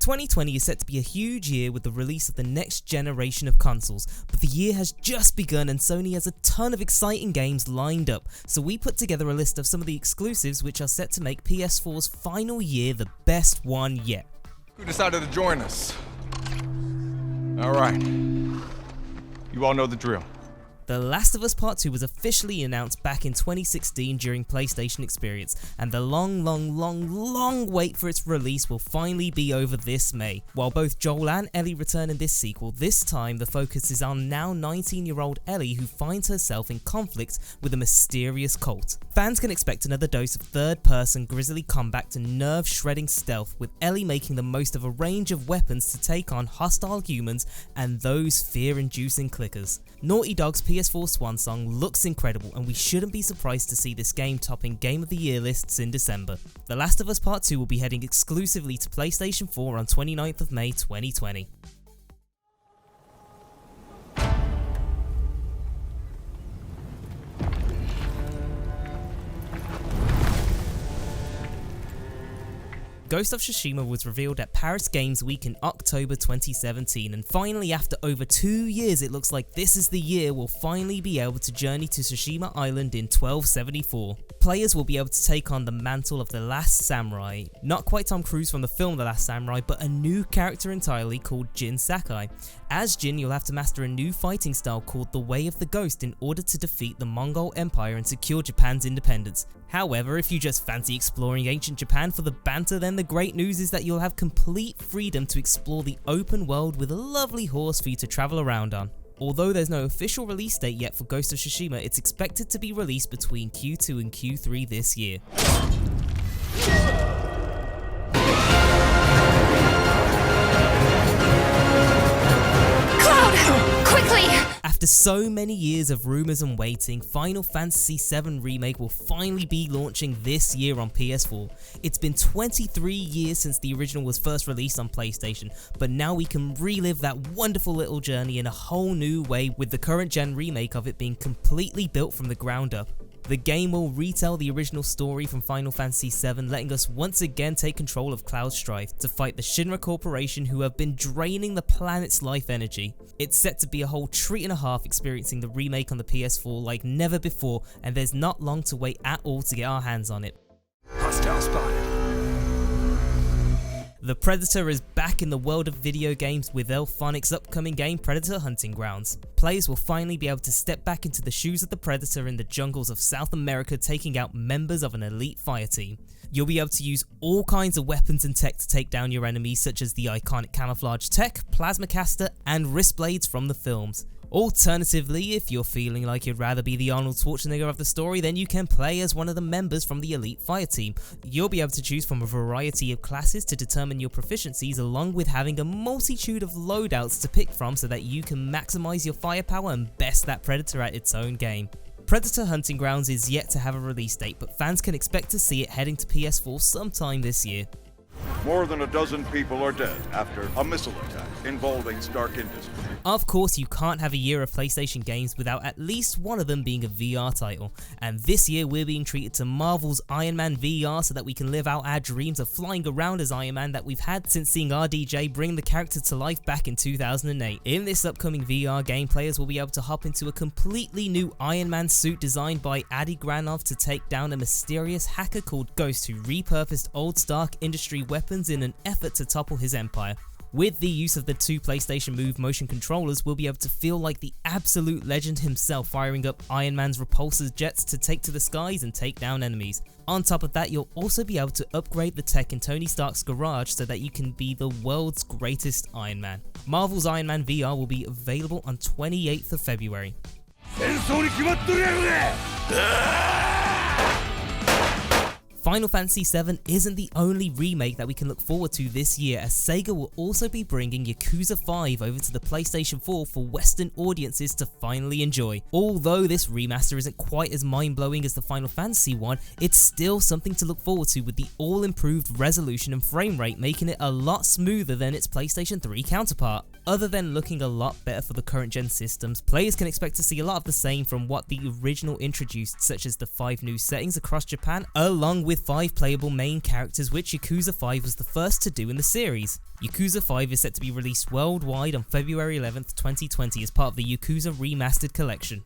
2020 is set to be a huge year with the release of the next generation of consoles, but the year has just begun and Sony has a ton of exciting games lined up, so we put together a list of some of the exclusives which are set to make PS4's final year the best one yet. Who decided to join us? Alright, you all know the drill. The Last of Us Part 2 was officially announced back in 2016 during PlayStation Experience, and the long wait for its release will finally be over this May. While both Joel and Ellie return in this sequel, this time the focus is on now 19-year-old Ellie, who finds herself in conflict with a mysterious cult. Fans can expect another dose of third-person grisly combat to nerve-shredding stealth, with Ellie making the most of a range of weapons to take on hostile humans and those fear-inducing clickers. Naughty Dog's PS4 swan song looks incredible, and we shouldn't be surprised to see this game topping Game of the Year lists in December. The Last of Us Part 2 will be heading exclusively to PlayStation 4 on 29th of May 2020. Ghost of Tsushima was revealed at Paris Games Week in October 2017, and finally after over 2 years it looks like this is the year we'll finally be able to journey to Tsushima Island in 1274. Players will be able to take on the mantle of the Last Samurai, not quite Tom Cruise from the film The Last Samurai, but a new character entirely called Jin Sakai. As Jin, you'll have to master a new fighting style called the Way of the Ghost in order to defeat the Mongol Empire and secure Japan's independence. However, if you just fancy exploring ancient Japan for the banter, then the great news is that you'll have complete freedom to explore the open world with a lovely horse for you to travel around on. Although there's no official release date yet for Ghost of Tsushima, it's expected to be released between Q2 and Q3 this year. After so many years of rumours and waiting, Final Fantasy VII Remake will finally be launching this year on PS4. It's been 23 years since the original was first released on PlayStation, but now we can relive that wonderful little journey in a whole new way, with the current gen remake of it being completely built from the ground up. The game will retell the original story from Final Fantasy VII, letting us once again take control of Cloud Strife to fight the Shinra Corporation, who have been draining the planet's life energy. It's set to be a whole treat and a half experiencing the remake on the PS4 like never before, and there's not long to wait at all to get our hands on it. Hostile spotted. The Predator is back in the world of video games with Elphonic's upcoming game Predator Hunting Grounds. Players will finally be able to step back into the shoes of the Predator in the jungles of South America, taking out members of an elite fire team. You'll be able to use all kinds of weapons and tech to take down your enemies, such as the iconic camouflage tech, plasma caster, and wrist blades from the films. Alternatively, if you're feeling like you'd rather be the Arnold Schwarzenegger of the story, then you can play as one of the members from the elite fire team. You'll be able to choose from a variety of classes to determine your proficiencies, along with having a multitude of loadouts to pick from so that you can maximize your firepower and best that Predator at its own game. Predator Hunting Grounds is yet to have a release date, but fans can expect to see it heading to PS4 sometime this year. More than a dozen people are dead after a missile attack involving Stark Industries. Of course, you can't have a year of PlayStation games without at least one of them being a VR title, and this year we're being treated to Marvel's Iron Man VR so that we can live out our dreams of flying around as Iron Man that we've had since seeing RDJ bring the character to life back in 2008. In this upcoming VR game, players will be able to hop into a completely new Iron Man suit designed by Adi Granov to take down a mysterious hacker called Ghost, who repurposed old Stark Industry weapons in an effort to topple his empire. With the use of the two PlayStation Move motion controllers, we'll be able to feel like the absolute legend himself, firing up Iron Man's repulsor jets to take to the skies and take down enemies. On top of that, you'll also be able to upgrade the tech in Tony Stark's garage so that you can be the world's greatest Iron Man. Marvel's Iron Man VR will be available on 28th of February. Final Fantasy VII isn't the only remake that we can look forward to this year, as Sega will also be bringing Yakuza 5 over to the PlayStation 4 for Western audiences to finally enjoy. Although this remaster isn't quite as mind-blowing as the Final Fantasy one, it's still something to look forward to, with the all-improved resolution and frame rate making it a lot smoother than its PlayStation 3 counterpart. other than looking a lot better for the current gen systems, players can expect to see a lot of the same from what the original introduced, such as the 5 new settings across Japan, along with 5 playable main characters, which Yakuza 5 was the first to do in the series. Yakuza 5 is set to be released worldwide on February 11th, 2020 as part of the Yakuza Remastered collection.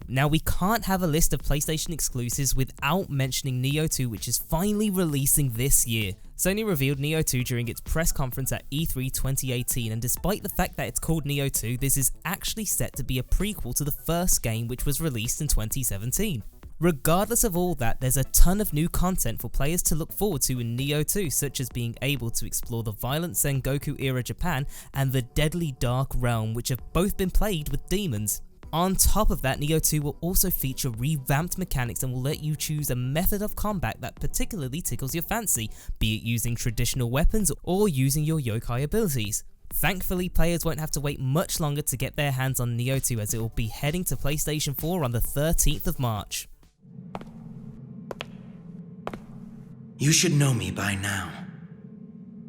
Now, we can't have a list of PlayStation exclusives without mentioning Nioh 2, which is finally releasing this year. Sony revealed Nioh 2 during its press conference at E3 2018, and despite the fact that it's called Nioh 2, this is actually set to be a prequel to the first game, which was released in 2017. Regardless of all that, there's a ton of new content for players to look forward to in Nioh 2, such as being able to explore the violent Sengoku era Japan and the deadly Dark Realm, which have both been plagued with demons. On top of that, Nioh 2 will also feature revamped mechanics and will let you choose a method of combat that particularly tickles your fancy, be it using traditional weapons or using your yokai abilities. Thankfully, players won't have to wait much longer to get their hands on Nioh 2, as it will be heading to PlayStation 4 on the 13th of March. You should know me by now.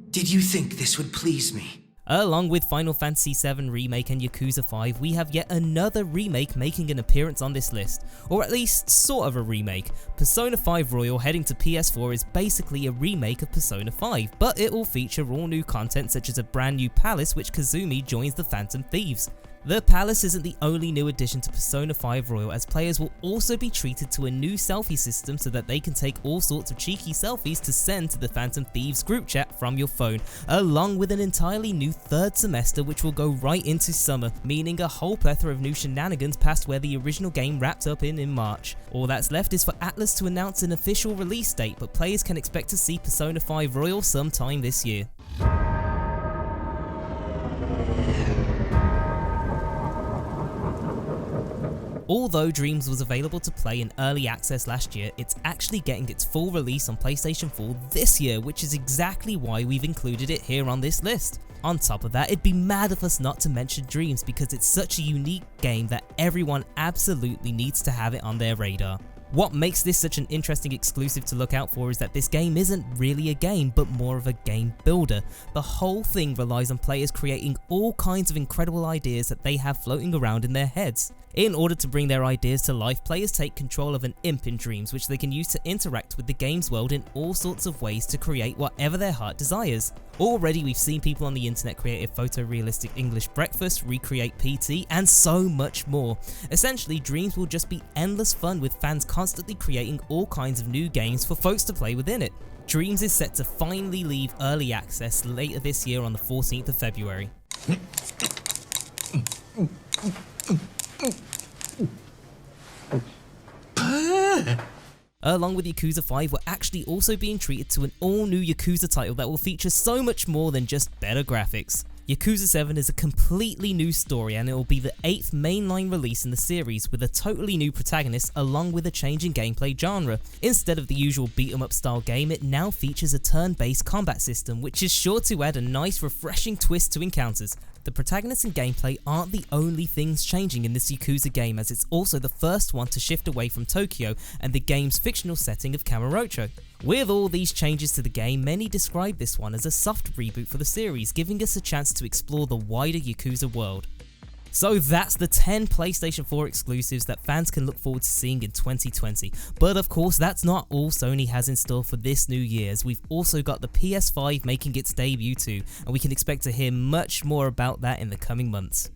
Did you think this would please me? Along with Final Fantasy VII Remake and Yakuza 5, we have yet another remake making an appearance on this list, or at least sort of a remake. Persona 5 Royal heading to PS4 is basically a remake of Persona 5, but it will feature all new content such as a brand new palace which Kazumi joins the Phantom Thieves. The palace isn't the only new addition to Persona 5 Royal, as players will also be treated to a new selfie system so that they can take all sorts of cheeky selfies to send to the Phantom Thieves group chat from your phone, along with an entirely new third semester which will go right into summer, meaning a whole plethora of new shenanigans past where the original game wrapped up in March. All that's left is for Atlus to announce an official release date, but players can expect to see Persona 5 Royal sometime this year. Although Dreams was available to play in early access last year, it's actually getting its full release on PlayStation 4 this year, which is exactly why we've included it here on this list. On top of that, it'd be mad of us not to mention Dreams because it's such a unique game that everyone absolutely needs to have it on their radar. What makes this such an interesting exclusive to look out for is that this game isn't really a game, but more of a game builder. The whole thing relies on players creating all kinds of incredible ideas that they have floating around in their heads. In order to bring their ideas to life, players take control of an imp in Dreams, which they can use to interact with the game's world in all sorts of ways to create whatever their heart desires. Already we've seen people on the internet create a photorealistic English breakfast, recreate PT, and so much more. Essentially, Dreams will just be endless fun with fans constantly creating all kinds of new games for folks to play within it. Dreams is set to finally leave early access later this year on the 14th of February. Along with Yakuza 5, we're actually also being treated to an all-new Yakuza title that will feature so much more than just better graphics. Yakuza 7 is a completely new story, and it will be the 8th mainline release in the series, with a totally new protagonist along with a change in gameplay genre. Instead of the usual beat-em-up style game, it now features a turn-based combat system, which is sure to add a nice refreshing twist to encounters. The protagonist and gameplay aren't the only things changing in this Yakuza game, as it's also the first one to shift away from Tokyo and the game's fictional setting of Kamurocho. With all these changes to the game, many describe this one as a soft reboot for the series, giving us a chance to explore the wider Yakuza world. So that's the 10 PlayStation 4 exclusives that fans can look forward to seeing in 2020. But of course, that's not all Sony has in store for this new year, as we've also got the PS5 making its debut too, and we can expect to hear much more about that in the coming months.